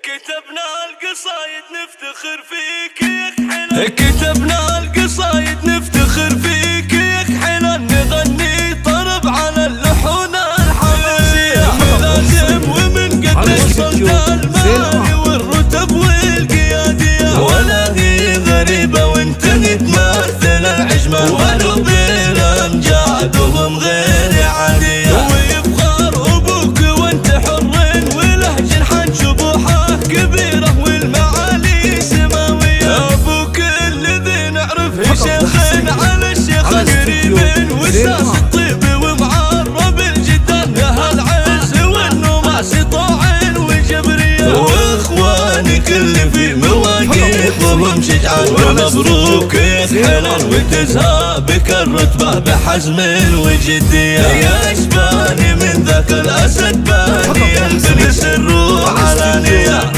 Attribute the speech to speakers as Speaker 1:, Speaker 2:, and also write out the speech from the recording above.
Speaker 1: كتبنا القصايد نفتخر فيك يا حلال، كتبنا القصايد نفتخر فيك يا حلال، نغني طرب على اللحون الحماسية ملازم ومن قدك صوت المالي والرتب والقيادية، ولا هي غريبة وانت تمثل العجمة ولو بالامجاد وهم غير عادية، ويفخر ابوك وانت حر وله جنحان شبوحه كبيرة والمعالي سماوية، ابوك الذي نعرفه شيخ على الشيخ قريب وساس الطيب ومعرب الجدان هالعز والنماس طاع وجبرية، واخوانك اللي في مواقفهم شجعان ومبروك يا حلال، وتزهى بك الرتبة بحزم وجدية، يا اشباني من ذاك الاسد باني البلس الروح علانية.